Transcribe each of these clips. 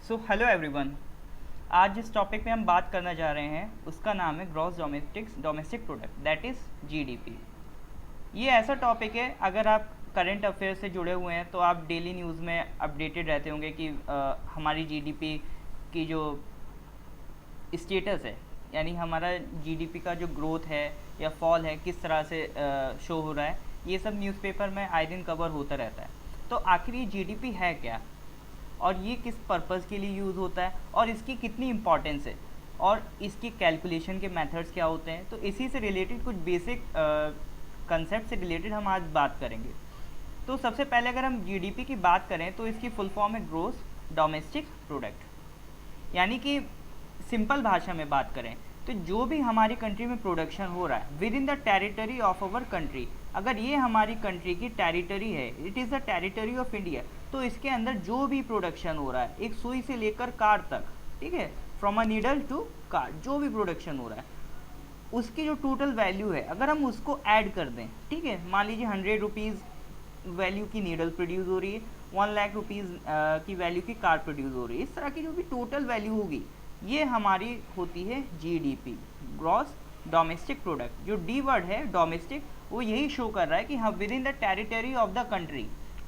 Hello everyone. आज जिस topic पे हम बात करना जा रहे हैं उसका नाम है gross domestic product, that is GDP. ये ऐसा टॉपिक है, अगर आप करंट अफेयर से जुड़े हुए हैं तो आप डेली न्यूज़ में अपडेटेड रहते होंगे कि हमारी जीडीपी की जो स्टेटस है, यानी हमारा जीडीपी का जो ग्रोथ है या फॉल है किस तरह से शो हो रहा है, ये सब न्यूज़पेपर में आए दिन कवर होता रहता है। तो आखिर ये जीडीपी है क्या, और ये किस पर्पज़ के लिए यूज़ होता है, और इसकी कितनी इम्पॉर्टेंस है, और इसकी कैलकुलेशन के मेथड्स क्या होते हैं, तो इसी से रिलेटेड कुछ बेसिक कंसेप्ट से रिलेटेड हम आज बात करेंगे। तो सबसे पहले अगर हम जीडीपी की बात करें तो इसकी फुल फॉर्म है ग्रोस डोमेस्टिक प्रोडक्ट, यानी कि सिंपल भाषा में बात करें तो जो भी हमारी कंट्री में प्रोडक्शन हो रहा है with in the territory of our country, अगर ये हमारी कंट्री की टेरिटरी है, it is the territory of India, तो इसके अंदर जो भी प्रोडक्शन हो रहा है, एक सुई से लेकर कार तक, ठीक है, from a needle to car, जो भी प्रोडक्शन हो रहा है उसकी जो टोटल वैल्यू है अगर हम उसको ऐड कर दें, ठीक है, मान लीजिए 100 रुपीज़ वैल्यू की नीडल प्रोड्यूस हो रही है, 1 लाख रुपीज़ की वैल्यू की कार प्रोड्यूस हो रही है, इस तरह की जो भी टोटल वैल्यू होगी ये हमारी होती है जीडीपी, ग्रॉस डोमेस्टिक प्रोडक्ट। जो डी वर्ड है डोमेस्टिक, वो यही शो कर रहा है कि हम with in the territory of the country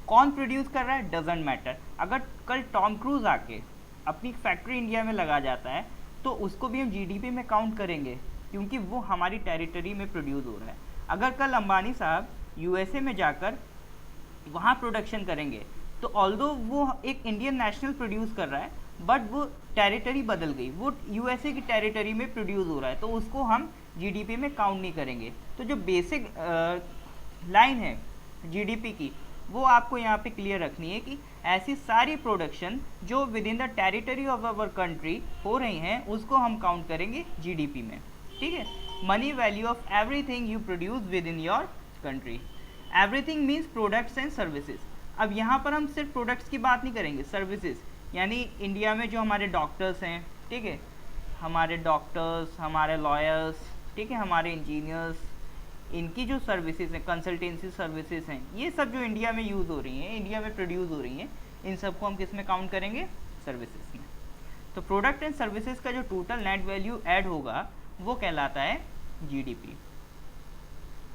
कौन प्रोड्यूस कर रहा है डजेंट मैटर। अगर कल टॉम क्रूज आके अपनी फैक्ट्री इंडिया में लगा जाता है तो उसको भी हम जीडीपी में काउंट करेंगे, क्योंकि वो हमारी टेरिटरी में प्रोड्यूस हो रहा है। अगर कल अंबानी साहब यूएसए में जाकर वहाँ प्रोडक्शन करेंगे तो ऑल्दो वो एक इंडियन नेशनल प्रोड्यूस कर रहा है, बट वो टेरिटरी बदल गई, वो यूएसए की टेरिटरी में प्रोड्यूस हो रहा है, तो उसको हम जीडीपी में काउंट नहीं करेंगे। तो जो बेसिक लाइन है जीडीपी की वो आपको यहाँ पे क्लियर रखनी है कि ऐसी सारी प्रोडक्शन जो with in the territory of our country हो रही हैं उसको हम काउंट करेंगे जीडीपी में, ठीक है। Money value of everything you produce with in your country. Everything means products and services. अब यहाँ पर हम सिर्फ प्रोडक्ट्स की बात नहीं करेंगे, सर्विसेज, यानी इंडिया में जो हमारे डॉक्टर्स हैं, ठीक है, हमारे डॉक्टर्स, हमारे लॉयर्स, ठीक है, हमारे इंजीनियर्स, इनकी जो सर्विसेज हैं, कंसल्टेंसी सर्विसेज हैं, ये सब जो इंडिया में यूज़ हो रही हैं, इंडिया में प्रोड्यूस हो रही हैं, इन सबको हम किस में काउंट करेंगे, सर्विसेज में। तो प्रोडक्ट एंड सर्विसेज का जो टोटल नेट वैल्यू ऐड होगा वो कहलाता है जीडीपी।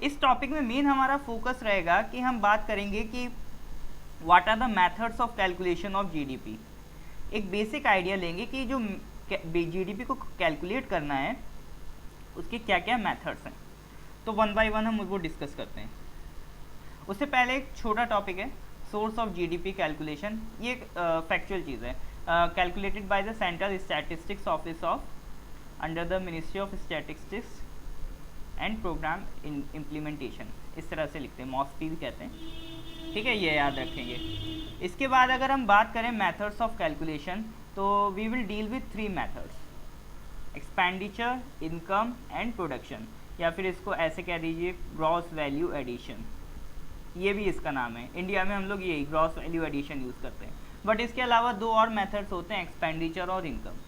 इस टॉपिक में मेन हमारा फोकस रहेगा कि हम बात करेंगे कि what are the methods of calculation of GDP. एक बेसिक आइडिया लेंगे कि जो जीडीपी को कैलकुलेट करना है उसके क्या क्या मेथड्स हैं, तो वन बाय वन हम वो डिस्कस करते हैं। उससे पहले एक छोटा टॉपिक है सोर्स ऑफ जीडीपी कैलकुलेशन। ये एक फैक्चुअल चीज़ है, calculated by the central statistics office of under the ministry of statistics and programme implementation, इस तरह से लिखते हैं, मॉस्पी भी कहते हैं, ठीक है, ये याद रखेंगे। इसके बाद अगर हम बात करें मेथड्स ऑफ कैलकुलेशन तो we will deal with 3 methods, expenditure, income and production, या फिर इसको ऐसे कह दीजिए ग्रॉस वैल्यू एडिशन, ये भी इसका नाम है। इंडिया में हम लोग यही ग्रॉस वैल्यू एडिशन यूज़ करते हैं, बट इसके अलावा 2 और मेथड्स होते हैं, एक्सपेंडिचर और इनकम।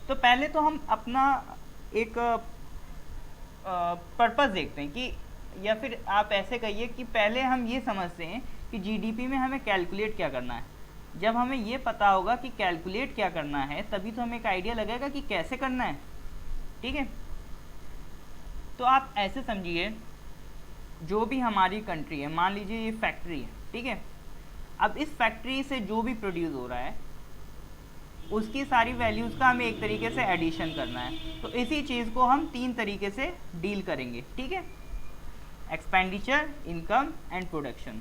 तो पहले तो हम अपना एक पर्पस देखते हैं कि, या फिर आप ऐसे कहिए कि पहले हम ये समझते हैं कि जीडीपी में हमें कैलकुलेट क्या करना है। जब हमें ये पता होगा कि कैलकुलेट क्या करना है तभी तो हमें एक आइडिया लगेगा कि कैसे करना है, ठीक है। तो आप ऐसे समझिए, जो भी हमारी कंट्री है, मान लीजिए ये फैक्ट्री है, ठीक है, अब इस फैक्ट्री से जो भी प्रोड्यूस हो रहा है उसकी सारी वैल्यूज़ का हमें एक तरीके से एडिशन करना है। तो इसी चीज़ को हम 3 तरीके से डील करेंगे, ठीक है, expenditure, income and production.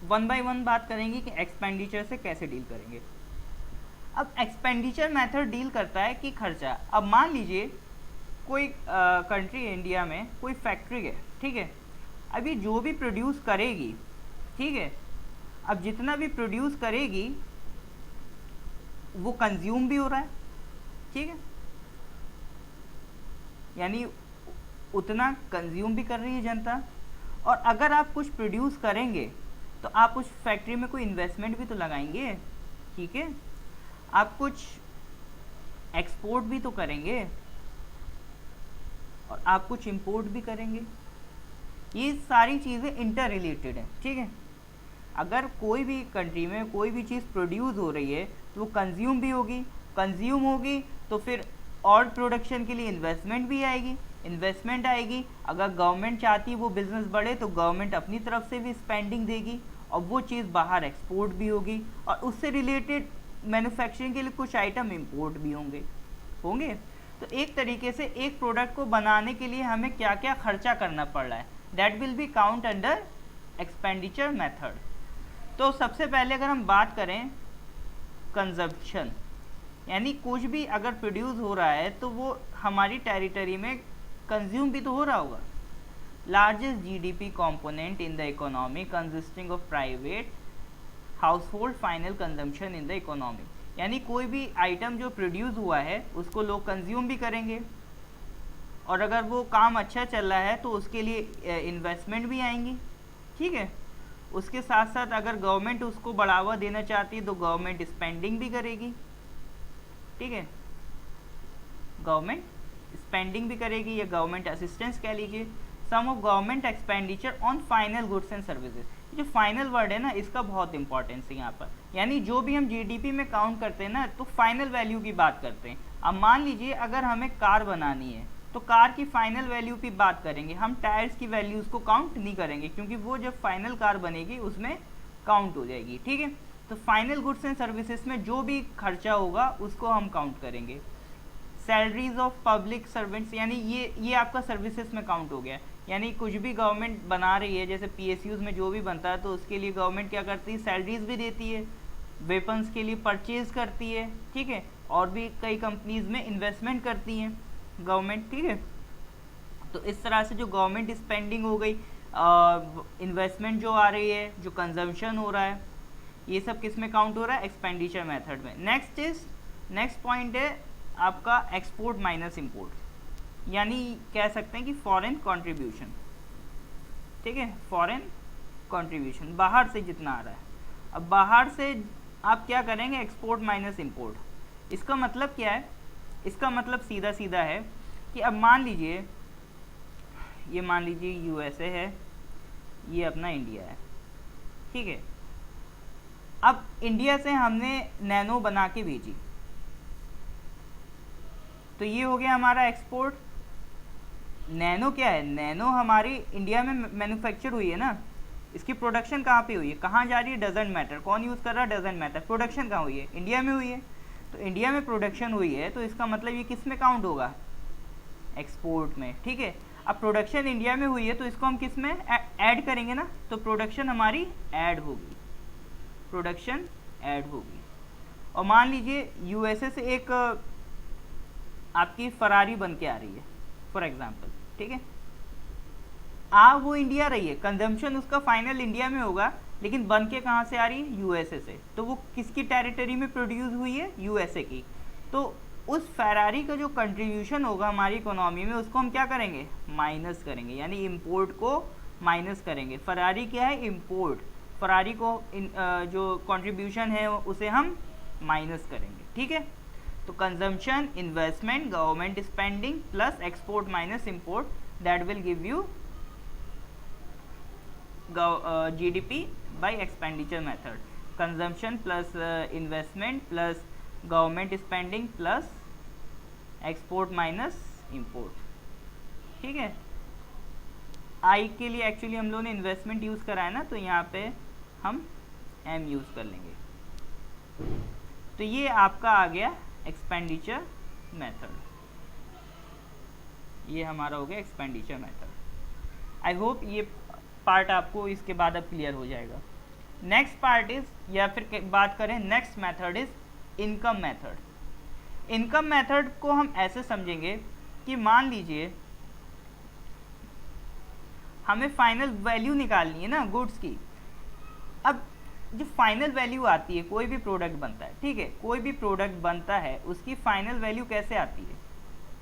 One by one बात करेंगे कि एक्सपेंडिचर से कैसे डील करेंगे। अब एक्सपेंडिचर मेथड डील करता है कि खर्चा। अब मान लीजिए कोई कंट्री इंडिया में कोई फैक्ट्री है, ठीक है, अभी जो भी प्रोड्यूस करेगी, ठीक है, अब जितना भी प्रोड्यूस करेगी वो कंज्यूम भी हो रहा है, ठीक है, यानी उतना कंज्यूम भी कर रही है जनता। और अगर आप कुछ प्रोड्यूस करेंगे तो आप उस फैक्ट्री में कोई इन्वेस्टमेंट भी तो लगाएंगे, ठीक है, आप कुछ एक्सपोर्ट भी तो करेंगे और आप कुछ इंपोर्ट भी करेंगे। ये सारी चीज़ें इंटर रिलेटेड है, ठीक है। अगर कोई भी कंट्री में कोई भी चीज़ प्रोड्यूस हो रही है तो वो कंज्यूम भी होगी, कंज्यूम होगी तो फिर और प्रोडक्शन के लिए इन्वेस्टमेंट भी आएगी, इन्वेस्टमेंट आएगी, अगर गवर्नमेंट चाहती है वो बिज़नेस बढ़े तो गवर्नमेंट अपनी तरफ से भी स्पेंडिंग देगी और वो चीज़ बाहर एक्सपोर्ट भी होगी और उससे रिलेटेड मैन्युफैक्चरिंग के लिए कुछ आइटम इंपोर्ट भी होंगे होंगे तो एक तरीके से एक प्रोडक्ट को बनाने के लिए हमें क्या क्या खर्चा करना पड़ रहा है, that will be count under expenditure method. तो सबसे पहले अगर हम बात करें कंजप्शन, यानी कुछ भी अगर प्रोड्यूस हो रहा है तो वो हमारी टेरिटरी में कंज्यूम भी तो हो रहा होगा। Largest GDP component in the economy consisting of private household final consumption in the economy, यानी कोई भी आइटम जो प्रोड्यूस हुआ है उसको लोग कंज्यूम भी करेंगे और अगर वो काम अच्छा चल रहा है तो उसके लिए इन्वेस्टमेंट भी आएंगी, ठीक है। उसके साथ साथ अगर गवर्नमेंट उसको बढ़ावा देना चाहती है तो गवर्नमेंट स्पेंडिंग भी करेगी, ठीक है, गवर्नमेंट स्पेंडिंग भी करेगी या गवर्नमेंट असिस्टेंस कह लीजिए। Sum of government expenditure on final goods and services, जो फाइनल वर्ड है ना इसका बहुत इंपॉर्टेंस है यहाँ पर, यानी जो भी हम जीडीपी में काउंट करते हैं ना तो फाइनल वैल्यू की बात करते हैं। अब मान लीजिए अगर हमें कार बनानी है तो कार की फाइनल वैल्यू की बात करेंगे, हम टायर्स की वैल्यूज़ को काउंट नहीं करेंगे क्योंकि वो जब फाइनल कार बनेगी उसमें काउंट हो जाएगी, ठीक है। तो फाइनल गुड्स एंड सर्विसेज में जो भी खर्चा होगा उसको हम काउंट करेंगे। सैलरीज ऑफ पब्लिक सर्वेंट्स, यानी ये आपका सर्विसेज में काउंट हो गया, यानी कुछ भी गवर्नमेंट बना रही है जैसे पीएसयूज़ में जो भी बनता है तो उसके लिए गवर्नमेंट क्या करती है, सैलरीज भी देती है, वेपन्स के लिए परचेज करती है, ठीक है, और भी कई कंपनीज में इन्वेस्टमेंट करती हैं गवर्नमेंट, ठीक है। तो इस तरह से जो गवर्नमेंट स्पेंडिंग हो गई, इन्वेस्टमेंट जो आ रही है, जो कंजम्पशन हो रहा है, ये सब किस में काउंट हो रहा है, एक्सपेंडिचर मेथड में। नेक्स्ट पॉइंट है आपका एक्सपोर्ट माइनस इंपोर्ट, यानी कह सकते हैं कि फॉरेन कंट्रीब्यूशन, ठीक है, फॉरेन कंट्रीब्यूशन बाहर से जितना आ रहा है। अब बाहर से आप क्या करेंगे, एक्सपोर्ट माइनस इंपोर्ट। इसका मतलब क्या है, इसका मतलब सीधा सीधा है कि अब मान लीजिए यूएसए है, ये अपना इंडिया है, ठीक है। अब इंडिया से हमने नैनो बना के भेजी तो ये हो गया हमारा एक्सपोर्ट। नैनो क्या है, नैनो हमारी इंडिया में मैन्युफैक्चर हुई है ना, इसकी प्रोडक्शन कहाँ पे हुई है, कहाँ जा रही है, डजेंट मैटर, कौन यूज़ कर रहा है, डजेंट मैटर, प्रोडक्शन कहाँ हुई है, इंडिया में हुई है। तो इंडिया में प्रोडक्शन हुई है तो इसका मतलब ये किस में काउंट होगा, एक्सपोर्ट में, ठीक है। अब प्रोडक्शन इंडिया में हुई है तो इसको हम किस में ऐड करेंगे ना, तो प्रोडक्शन हमारी ऐड होगी, प्रोडक्शन ऐड होगी। और मान लीजिए यूएसए से एक आपकी फरारी बन के आ रही है फॉर एग्जांपल, ठीक है, वो इंडिया रही है, कंजम्पशन उसका फाइनल इंडिया में होगा लेकिन बन के कहाँ से आ रही है, यूएसए से। तो वो किसकी टेरिटरी में प्रोड्यूस हुई है, यूएसए की। तो उस फरारी का जो कंट्रीब्यूशन होगा हमारी इकोनॉमी में उसको हम क्या करेंगे, माइनस करेंगे, यानी इंपोर्ट को माइनस करेंगे। फरारी क्या है, इंपोर्ट, फरारी को जो कंट्रीब्यूशन है उसे हम माइनस करेंगे, ठीक है। तो consumption, investment, government spending plus export minus import, that will give you GDP by expenditure method. Consumption plus investment plus government spending plus export minus import, ठीक है। आई के लिए एक्चुअली हम लोगों ने इन्वेस्टमेंट यूज़ करा है ना, तो यहाँ पे हम एम यूज़ कर लेंगे। तो ये आपका आ गया एक्सपेंडिचर मेथड, ये हमारा हो गया एक्सपेंडिचर मेथड। आई होप ये पार्ट आपको इसके बाद अब क्लियर हो जाएगा। नेक्स्ट पार्ट इज, या फिर बात करें next method is income method. Income method को हम ऐसे समझेंगे कि मान लीजिए हमें फाइनल वैल्यू निकालनी है ना गुड्स की। अब जो फाइनल वैल्यू आती है, कोई भी प्रोडक्ट बनता है, ठीक है, कोई भी प्रोडक्ट बनता है उसकी फाइनल वैल्यू कैसे आती है,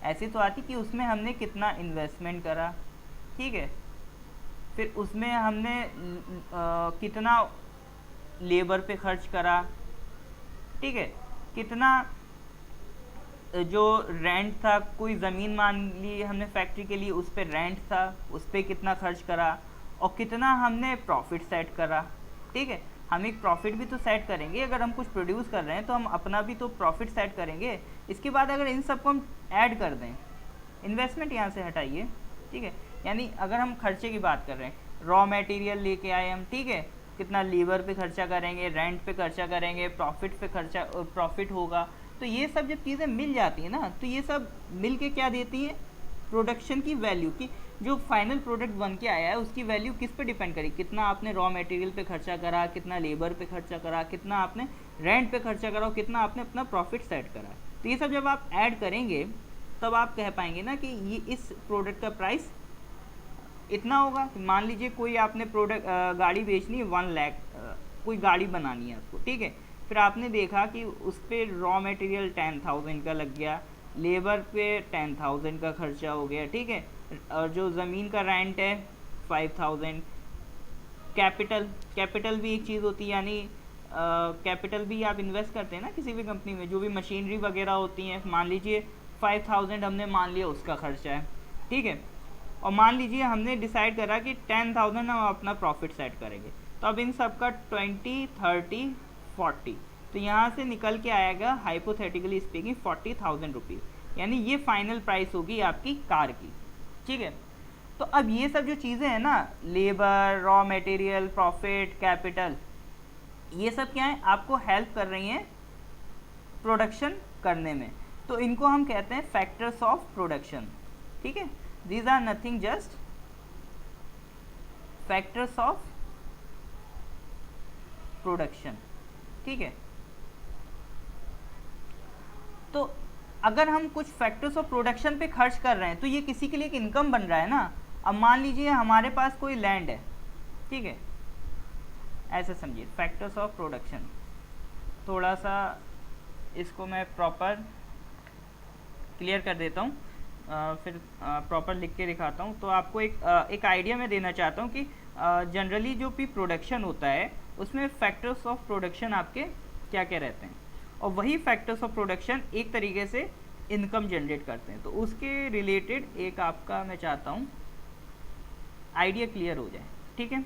ऐसे तो आती कि उसमें हमने कितना इन्वेस्टमेंट करा, ठीक है, फिर उसमें हमने कितना लेबर पे खर्च करा, ठीक है, कितना जो रेंट था, कोई ज़मीन मान ली हमने फैक्ट्री के लिए, उस पर रेंट था, उस पर कितना खर्च करा, और कितना हमने प्रॉफिट सेट करा, ठीक है। हम एक प्रॉफिट भी तो सेट करेंगे, अगर हम कुछ प्रोड्यूस कर रहे हैं तो हम अपना भी तो प्रॉफिट सेट करेंगे। इसके बाद अगर इन सबको हम ऐड कर दें, इन्वेस्टमेंट यहाँ से हटाइए, ठीक है, यानी अगर हम खर्चे की बात कर रहे हैं, रॉ मटेरियल लेके आए हम, ठीक है, कितना लेबर पे खर्चा करेंगे, रेंट पे खर्चा करेंगे, प्रॉफिट पे खर्चा, प्रॉफिट होगा, तो ये सब जब चीज़ें मिल जाती हैं ना, तो ये सब मिल के क्या देती हैं, प्रोडक्शन की वैल्यू की, जो फाइनल प्रोडक्ट बन के आया है उसकी वैल्यू किस पे डिपेंड करी, कितना आपने रॉ मटेरियल पे खर्चा करा, कितना लेबर पे खर्चा करा, कितना आपने रेंट पे खर्चा करा और कितना आपने अपना प्रॉफिट सेट करा। तो ये सब जब आप ऐड करेंगे तब आप कह पाएंगे ना कि ये इस प्रोडक्ट का प्राइस इतना होगा। मान लीजिए कोई आपने प्रोडक्ट गाड़ी बेचनी है 1 लाख, कोई गाड़ी बनानी है आपको, ठीक है, फिर आपने देखा कि उस पर रॉ मटेरियल 10,000 का लग गया, लेबर पे 10,000 का खर्चा हो गया, ठीक है, और जो ज़मीन का रेंट है 5,000, कैपिटल भी एक चीज़ होती है, यानी कैपिटल भी आप इन्वेस्ट करते हैं ना किसी भी कंपनी में, जो भी मशीनरी वगैरह होती हैं, मान लीजिए 5,000 हमने मान लिया उसका खर्चा है, ठीक है, और मान लीजिए हमने डिसाइड करा कि 10,000 हम अपना प्रॉफिट सेट करेंगे, तो अब इन सब का 20, 30, 40, तो यहाँ से निकल के आएगा हाइपोथेटिकली स्पीकिंग 40,000 रुपीज़, यानी ये फाइनल प्राइस होगी आपकी कार की, ठीक है। तो अब ये सब जो चीज़ें हैं ना, labour, raw material, profit, capital, ये सब क्या है, आपको हेल्प कर रही हैं प्रोडक्शन करने में, तो इनको हम कहते हैं फैक्टर्स ऑफ प्रोडक्शन, ठीक है। These are nothing just factors of production, ठीक है। तो अगर हम कुछ फैक्टर्स ऑफ प्रोडक्शन पे खर्च कर रहे हैं तो ये किसी के लिए एक इनकम बन रहा है ना। अब मान लीजिए हमारे पास कोई लैंड है, ठीक है, ऐसे समझिए फैक्टर्स ऑफ प्रोडक्शन, थोड़ा सा इसको मैं प्रॉपर क्लियर कर देता हूँ, फिर प्रॉपर लिख के दिखाता हूँ। तो आपको एक आइडिया मैं देना चाहता हूँ कि जनरली जो भी प्रोडक्शन होता है उसमें फैक्टर्स ऑफ प्रोडक्शन आपके क्या क्या रहते हैं, और वही फैक्टर्स ऑफ प्रोडक्शन एक तरीके से इनकम जनरेट करते हैं। तो उसके रिलेटेड एक आपका मैं चाहता हूँ आइडिया क्लियर हो जाए, ठीक है।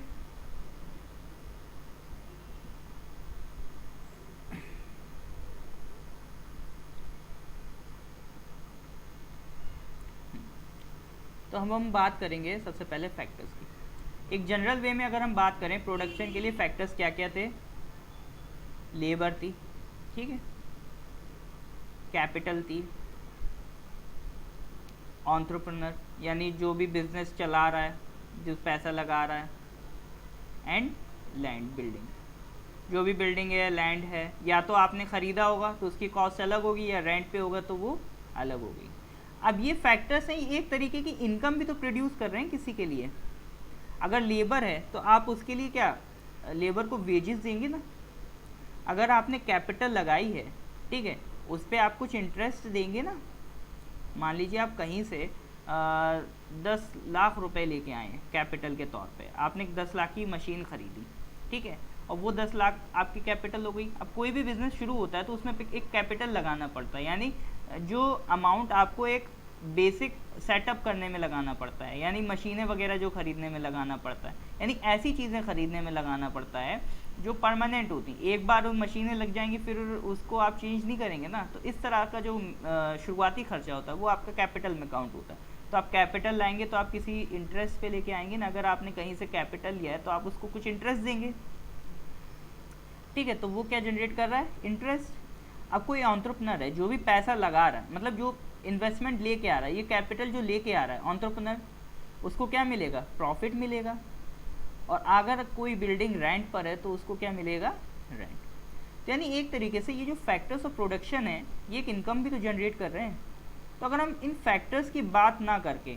तो हम बात करेंगे सबसे पहले फैक्टर्स की। एक जनरल वे में अगर हम बात करें प्रोडक्शन के लिए फैक्टर्स क्या क्या थे, लेबर थी, ठीक है, कैपिटल थी, एंटरप्रेन्योर यानी जो भी बिजनेस चला रहा है, जो पैसा लगा रहा है, एंड लैंड, बिल्डिंग, जो भी बिल्डिंग है, लैंड है, या तो आपने ख़रीदा होगा तो उसकी कॉस्ट अलग होगी, या रेंट पे होगा तो वो अलग होगी। अब ये फैक्टर्स हैं, एक तरीके की इनकम भी तो प्रोड्यूस कर रहे हैं किसी के लिए। अगर लेबर है तो आप उसके लिए क्या लेबर को वेजेस देंगे ना। अगर आपने कैपिटल लगाई है, ठीक है, उस पर आप कुछ इंटरेस्ट देंगे ना। मान लीजिए आप कहीं से 10 लाख रुपए लेके आए हैं कैपिटल के तौर पे, आपने 10 लाख की मशीन खरीदी, ठीक है, और वो 10 लाख आपकी कैपिटल हो गई। अब कोई भी बिजनेस शुरू होता है तो उसमें एक कैपिटल लगाना पड़ता है, यानी जो अमाउंट आपको एक बेसिक सेटअप करने में लगाना पड़ता है, यानी मशीनें वगैरह जो खरीदने में लगाना पड़ता है, यानी ऐसी चीज़ें खरीदने में लगाना पड़ता है जो परमानेंट होती। एक बार वो मशीनें लग जाएंगी फिर उसको आप चेंज नहीं करेंगे ना। तो इस तरह का जो शुरुआती खर्चा होता है वो आपका कैपिटल में काउंट होता है। तो आप कैपिटल लाएंगे तो आप किसी इंटरेस्ट पे लेके आएंगे ना। अगर आपने कहीं से कैपिटल लिया है तो आप उसको कुछ इंटरेस्ट देंगे, ठीक है, तो वो क्या जनरेट कर रहा है, इंटरेस्ट। अब कोई एंटरप्रेन्योर है जो भी पैसा लगा रहा है, मतलब जो इन्वेस्टमेंट लेके आ रहा है, ये कैपिटल जो लेके आ रहा है एंटरप्रेन्योर, उसको क्या मिलेगा, प्रॉफिट मिलेगा। और अगर कोई बिल्डिंग रेंट पर है तो उसको क्या मिलेगा, रेंट। तो यानी एक तरीके से ये जो फैक्टर्स ऑफ प्रोडक्शन है ये एक इनकम भी तो जनरेट कर रहे हैं। तो अगर हम इन फैक्टर्स की बात ना करके,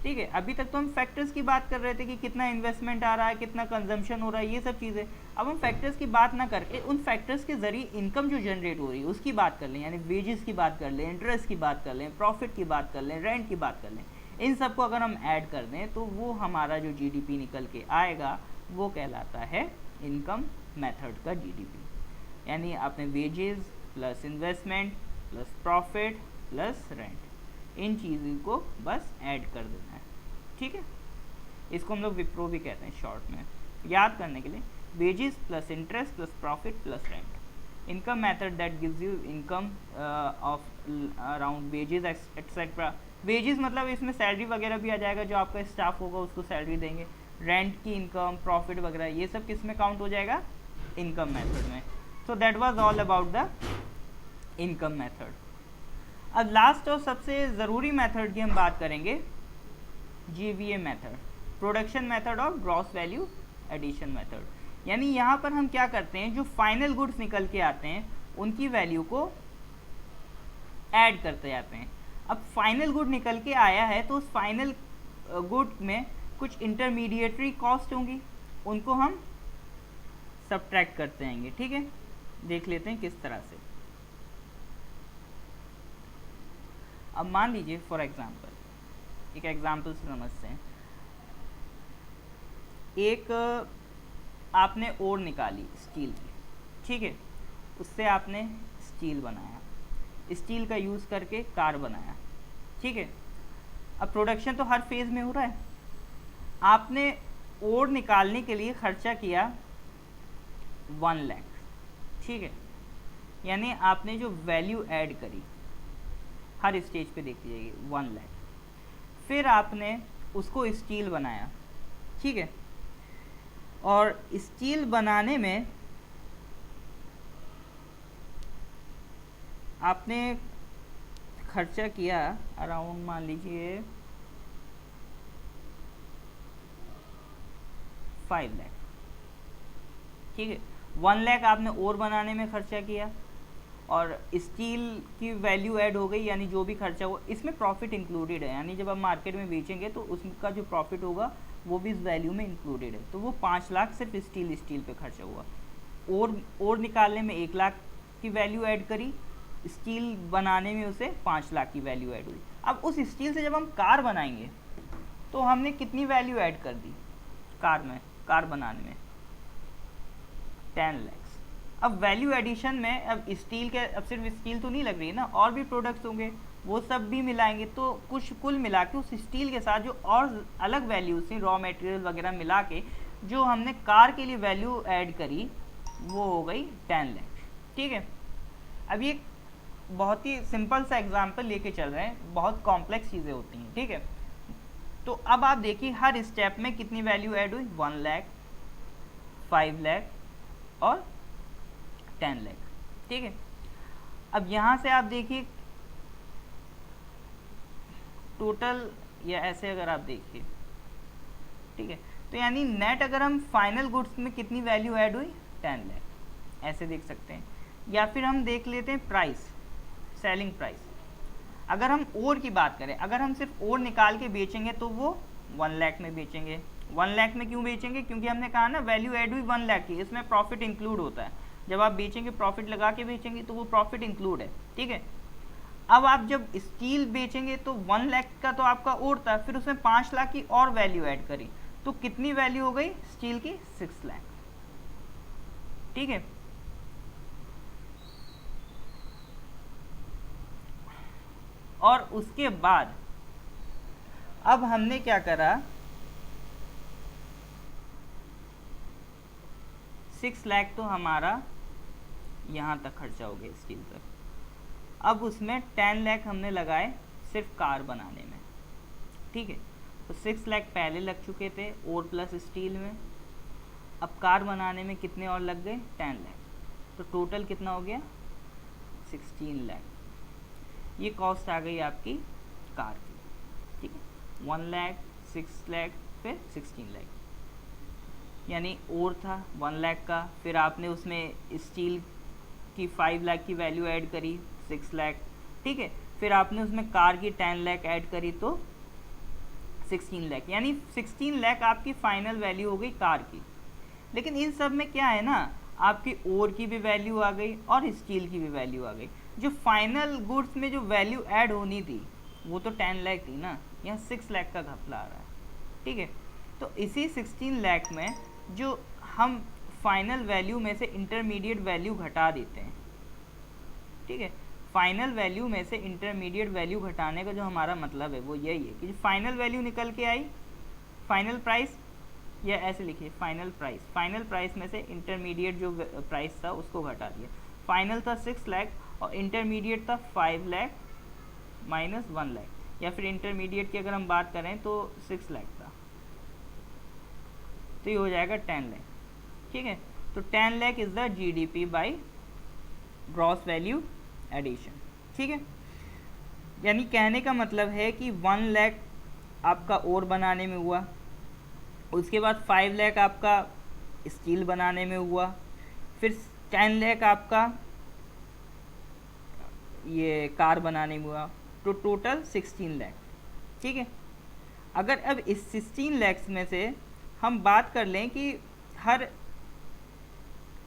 ठीक है, अभी तक तो हम फैक्टर्स की बात कर रहे थे कि कितना इन्वेस्टमेंट आ रहा है, कितना कंजम्पशन हो रहा है, ये सब चीज़ें। अब हम फैक्टर्स की बात ना करके उन फैक्टर्स के जरिए इनकम जो जनरेट हो रही है उसकी बात कर लें, यानी वेजेस की बात कर लें, इंटरेस्ट की बात कर लें, प्रॉफिट की बात कर लें, रेंट की बात कर लें। इन सबको अगर हम ऐड कर दें तो वो हमारा जो जीडीपी निकल के आएगा वो कहलाता है इनकम मेथड का जीडीपी। यानी आपने wages plus investment plus profit plus rent, इन चीज़ों को बस ऐड कर देना है, ठीक है। इसको हम लोग विप्रो भी कहते हैं शॉर्ट में, याद करने के लिए। wages plus interest plus profit plus rent. Income method that gives you income of around wages etc. wages मतलब इसमें सैलरी वगैरह भी आ जाएगा, जो आपका स्टाफ होगा उसको सैलरी देंगे, रेंट की इनकम, प्रॉफिट वगैरह ये सब किस में काउंट हो जाएगा, इनकम मेथड में. So that was all about the income method. अब लास्ट और सबसे ज़रूरी मेथड की हम बात करेंगे, GVA मेथड, प्रोडक्शन मेथड और ग्रॉस वैल्यू एडिशन मेथड. यानी यहाँ पर हम क्या करते हैं, जो फाइनल गुड्स निकल के आते हैं उनकी वैल्यू को ऐड करते जाते हैं. अब फाइनल गुड निकल के आया है तो उस फाइनल गुड में कुछ इंटरमीडिएटरी कॉस्ट होंगी, उनको हम सब्ट्रैक्ट करते आएंगे. ठीक है, देख लेते हैं किस तरह से. अब मान लीजिए फॉर एग्जांपल, एक एग्जांपल से समझते हैं. एक आपने ओर निकाली स्टील की, ठीक है, उससे आपने स्टील बनाया, स्टील का यूज़ करके कार बनाया. ठीक है, अब प्रोडक्शन तो हर फेज़ में हो रहा है. आपने ओर निकालने के लिए खर्चा किया 1 लाख. ठीक है, यानी आपने जो वैल्यू ऐड करी हर स्टेज पे देख लीजिए 1 लाख. फिर आपने उसको स्टील बनाया. ठीक है, और स्टील बनाने में आपने खर्चा किया अराउंड मान लीजिए 5 लाख. ठीक है, 1 लाख आपने और बनाने में खर्चा किया और स्टील की वैल्यू ऐड हो गई, यानी जो भी खर्चा हुआ इसमें प्रॉफिट इंक्लूडेड है. यानी जब आप मार्केट में बेचेंगे तो उसका जो प्रॉफिट होगा वो भी इस वैल्यू में इंक्लूडेड है. तो वो 5 लाख सिर्फ स्टील पे खर्चा हुआ. और निकालने में 1 लाख की वैल्यू ऐड करी, स्टील बनाने में उसे 5 लाख की वैल्यू ऐड हुई. अब उस स्टील से जब हम कार बनाएंगे तो हमने कितनी वैल्यू ऐड कर दी कार में, कार बनाने में 10 लाख. अब वैल्यू एडिशन में अब स्टील के, अब सिर्फ स्टील तो नहीं लग रही है ना, और भी प्रोडक्ट्स होंगे, वो सब भी मिलाएंगे तो कुछ कुल मिला के उस स्टील के साथ जो और अलग वैल्यूज थी, रॉ मटेरियल वगैरह मिला के जो हमने कार के लिए वैल्यू ऐड करी वो हो गई 10 लाख. ठीक है, अब ये बहुत ही सिंपल सा एग्जांपल लेके चल रहे हैं, बहुत कॉम्प्लेक्स चीज़ें होती हैं. ठीक है, तो अब आप देखिए हर स्टेप में कितनी वैल्यू ऐड हुई, 1 लाख, 5 लाख और 10 लाख. ठीक है, अब यहाँ से आप देखिए टोटल, या ऐसे अगर आप देखिए, ठीक है, तो यानी नेट अगर हम फाइनल गुड्स में कितनी वैल्यू ऐड हुई 10 लाख, ऐसे देख सकते हैं. या फिर हम देख लेते हैं प्राइस, सेलिंग प्राइस. अगर हम ओर की बात करें, अगर हम सिर्फ ओर निकाल के बेचेंगे तो वो 1 लाख में बेचेंगे. 1 लाख में क्यों बेचेंगे, क्योंकि हमने कहा ना वैल्यू ऐड हुई 1 लाख की, इसमें प्रॉफिट इंक्लूड होता है. जब आप बेचेंगे प्रॉफिट लगा के बेचेंगे तो वो प्रॉफिट इंक्लूड है. ठीक है, अब आप जब स्टील बेचेंगे तो 1 लाख का तो आपका और था, फिर उसमें 5 लाख की और वैल्यू ऐड करी तो कितनी वैल्यू हो गई स्टील की, 6 लाख. ठीक है, और उसके बाद अब हमने क्या करा, 6 लाख तो हमारा यहाँ तक खर्चा हो गया स्टील तक. अब उसमें 10 लाख हमने लगाए सिर्फ कार बनाने में. ठीक है, तो 6 लाख पहले लग चुके थे और प्लस स्टील में. अब कार बनाने में कितने और लग गए, 10 लाख. तो टोटल कितना हो गया, 16 लाख. ये कॉस्ट आ गई आपकी कार की. ठीक है, 1 लाख, 6 लाख, फिर 16 लाख. यानी और था 1 लाख का, फिर आपने उसमें स्टील की 5 लाख की वैल्यू ऐड करी 6 लाख. ठीक है, फिर आपने उसमें कार की 10 लाख ऐड करी तो 16 लाख. यानी 16 लाख आपकी फाइनल वैल्यू हो गई कार की. लेकिन इन सब में क्या है ना, आपकी ओर की भी वैल्यू आ गई और स्टील की भी वैल्यू आ गई. जो फाइनल गुड्स में जो वैल्यू ऐड होनी थी वो तो 10 लाख थी ना, यहाँ 6 लाख का घपला आ रहा है. ठीक है, तो इसी 16 लाख में जो हम फाइनल वैल्यू में से इंटरमीडिएट वैल्यू घटा देते हैं. ठीक है, फाइनल वैल्यू में से इंटरमीडिएट वैल्यू घटाने का जो हमारा मतलब है वो यही है कि जो फाइनल वैल्यू निकल के आई, फाइनल प्राइस या ऐसे लिखिए फाइनल प्राइस, फाइनल प्राइस में से इंटरमीडिएट जो प्राइस था उसको घटा दिया। फाइनल था 6 लाख और इंटरमीडिएट था 5 लाख माइनस 1 लाख, या फिर इंटरमीडिएट की अगर हम बात करें तो 6 लाख था, तो ये हो जाएगा 10 लाख। ठीक है, तो 10 lakh is the GDP by gross value addition. ठीक है, यानी कहने का मतलब है कि 1 लाख आपका ओर बनाने में हुआ, उसके बाद 5 लाख आपका स्टील बनाने में हुआ, फिर 10 लाख आपका ये कार बनाने में हुआ, तो टोटल 16 लाख। ठीक है, अगर अब इस 16 लाख में से हम बात कर लें कि हर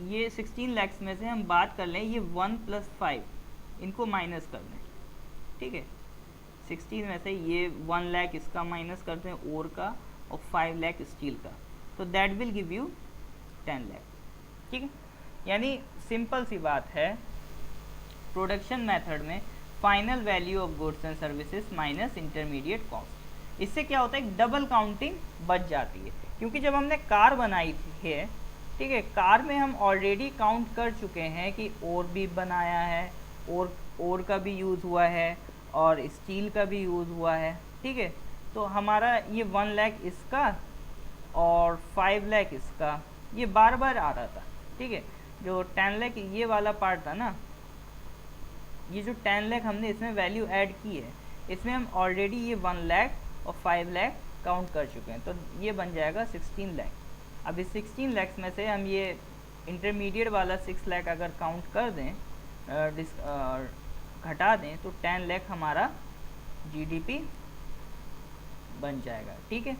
ये 16 लाख में से हम बात कर लें ये 1 + 5 इनको माइनस कर दें। ठीक है, 16 में से ये 1 लाख इसका माइनस करते हैं ओर का और 5 लाख स्टील का, तो that will give you 10 lakh. ठीक है, यानी सिंपल सी बात है, प्रोडक्शन मेथड में final value of goods and services minus intermediate cost, इससे क्या होता है डबल काउंटिंग बच जाती है। क्योंकि जब हमने कार बनाई थी है, ठीक है, कार में हम ऑलरेडी काउंट कर चुके हैं कि ओर भी बनाया है, ओर का भी यूज़ हुआ है और स्टील का भी यूज़ हुआ है। ठीक है, तो हमारा ये 1 लाख इसका और 5 लाख इसका ये बार बार आ रहा था। ठीक है, जो 10 लाख ये वाला पार्ट था ना, ये जो 10 लाख हमने इसमें वैल्यू ऐड की है, इसमें हम ऑलरेडी ये 1 लाख और 5 लाख काउंट कर चुके हैं, तो ये बन जाएगा 16 लाख। अब इस 16 लाख में से हम ये इंटरमीडिएट वाला 6 लाख अगर काउंट कर दें, घटा दें, तो 10 लाख हमारा जीडीपी बन जाएगा। ठीक है,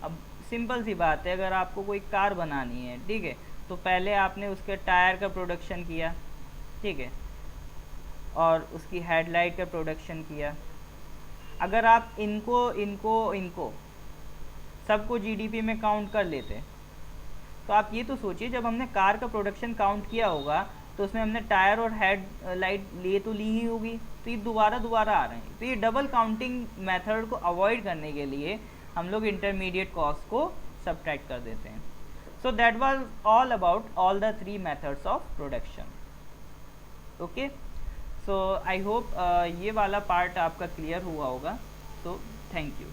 अब सिंपल सी बात है, अगर आपको कोई कार बनानी है, ठीक है, तो पहले आपने उसके टायर का प्रोडक्शन किया, ठीक है, और उसकी हेडलाइट का प्रोडक्शन किया। अगर आप इनको सबको जीडीपी में काउंट कर लेते, तो आप ये तो सोचिए जब हमने कार का प्रोडक्शन काउंट किया होगा तो उसमें हमने टायर और हेडलाइट लिए तो ली ही होगी, तो ये दोबारा आ रहे हैं। तो ये डबल काउंटिंग मेथड को अवॉइड करने के लिए हम लोग इंटरमीडिएट कॉस्ट को सब्ट्रैक्ट कर देते हैं। So that was all about all the 3 methods of production. Okay, so I hope ये वाला पार्ट आपका क्लियर हुआ होगा। So thank you.